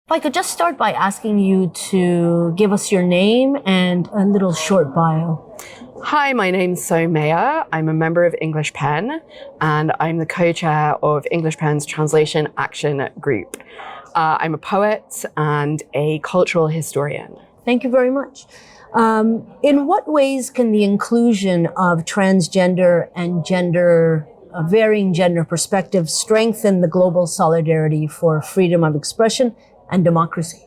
If I could just start by asking you to give us your name and a little short bio. Hi, my name's Soh Meyer. I'm a member of English Pen, and I'm the co-chair of English Pen's Translation Action Group. I'm a poet and a cultural historian. Thank you very much. In what ways can the inclusion of transgender and varying gender perspectives strengthen the global solidarity for freedom of expression and democracy?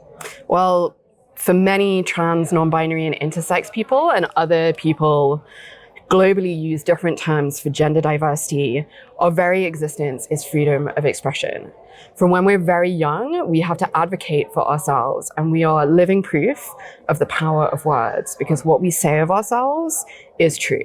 Well, for many trans, non-binary, and intersex people and other people globally use different terms for gender diversity, our very existence is freedom of expression. From when we're very young, we have to advocate for ourselves, and we are living proof of the power of words, because what we say of ourselves is true.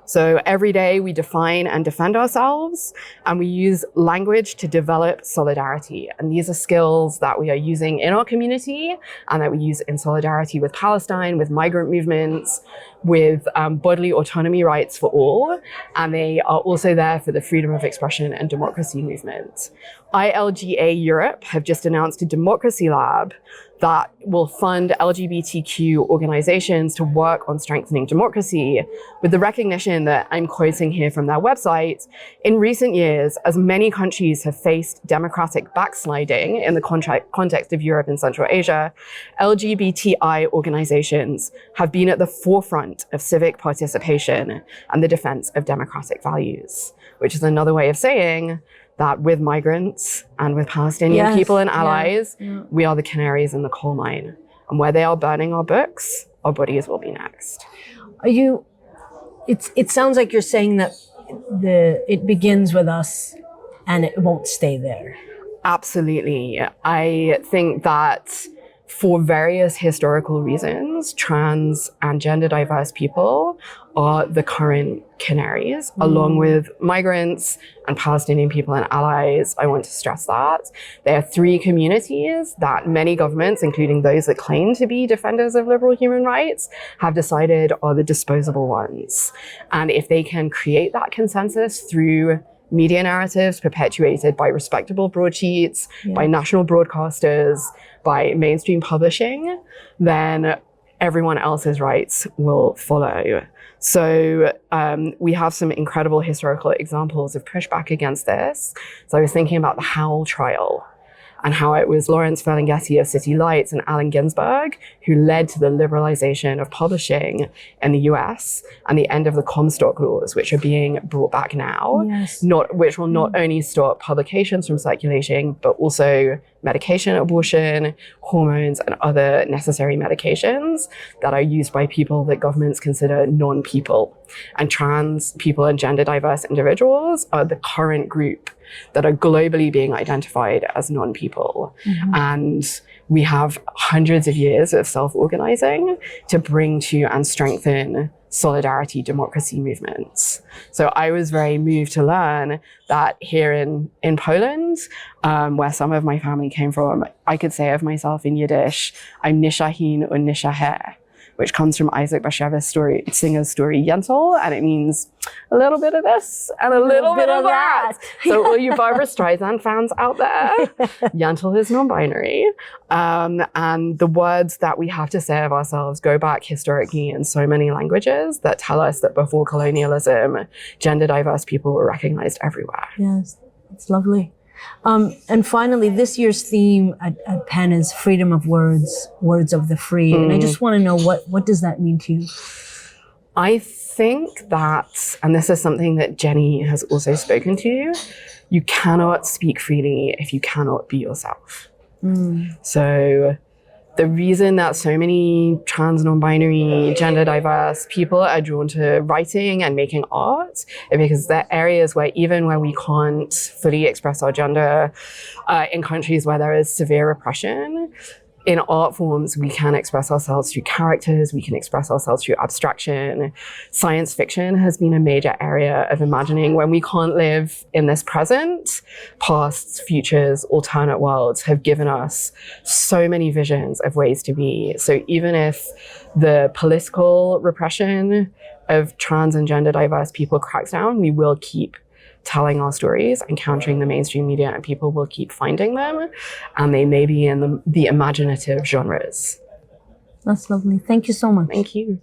So every day we define and defend ourselves, and we use language to develop solidarity. And these are skills that we are using in our community and that we use in solidarity with Palestine, with migrant movements, with bodily autonomy rights for all. And they are also there for the freedom of expression and democracy movement. ILGA Europe have just announced a democracy lab that will fund LGBTQ organizations to work on strengthening democracy, with the recognition that I'm quoting here from their website: in recent years, as many countries have faced democratic backsliding in the context of Europe and Central Asia, LGBTI organizations have been at the forefront of civic participation and the defense of democratic values, which is another way of saying that with migrants and with Palestinian people and allies, we are the canaries in the coal mine. And where they are burning our books, our bodies will be next. It sounds like you're saying that it begins with us and it won't stay there. Absolutely. I think that for various historical reasons, trans and gender diverse people are the current canaries, along with migrants and Palestinian people and allies. I want to stress that. There are three communities that many governments, including those that claim to be defenders of liberal human rights, have decided are the disposable ones. And if they can create that consensus through media narratives perpetuated by respectable broadsheets, by national broadcasters, by mainstream publishing, then everyone else's rights will follow. So we have some incredible historical examples of pushback against this. So I was thinking about the Howell trial and how it was Lawrence Ferlinghetti of City Lights and Allen Ginsberg who led to the liberalization of publishing in the US and the end of the Comstock laws, which are being brought back now, which will not only stop publications from circulating, but also medication abortion, hormones, and other necessary medications that are used by people that governments consider non-people. And trans people and gender diverse individuals are the current group that are globally being identified as non-people. And we have hundreds of years of self-organizing to bring to and strengthen solidarity democracy movements. So I was very moved to learn that here in Poland, where some of my family came from, I could say of myself in Yiddish, I'm nishahin und nishaher, which comes from Isaac Bashev's singer's story Yentl, and it means a little bit of this and a little bit of that. So all you Barbara Streisand fans out there, Yentl is non-binary. And the words that we have to say of ourselves go back historically in so many languages that tell us that before colonialism, gender diverse people were recognized everywhere. Yes, it's lovely. And finally, this year's theme at Penn is freedom of words, words of the free. And I just want to know, what does that mean to you? I think that, and this is something that Jenny has also spoken to, you cannot speak freely if you cannot be yourself. So the reason that so many trans, non-binary, gender diverse people are drawn to writing and making art is because they're areas where even when we can't fully express our gender in countries where there is severe repression, in art forms, we can express ourselves through characters, we can express ourselves through abstraction. Science fiction has been a major area of imagining when we can't live in this present. Pasts, futures, alternate worlds have given us so many visions of ways to be. So even if the political repression of trans and gender diverse people cracks down, we will keep telling our stories, encountering the mainstream media, and people will keep finding them. And they may be in the imaginative genres. That's lovely. Thank you so much. Thank you.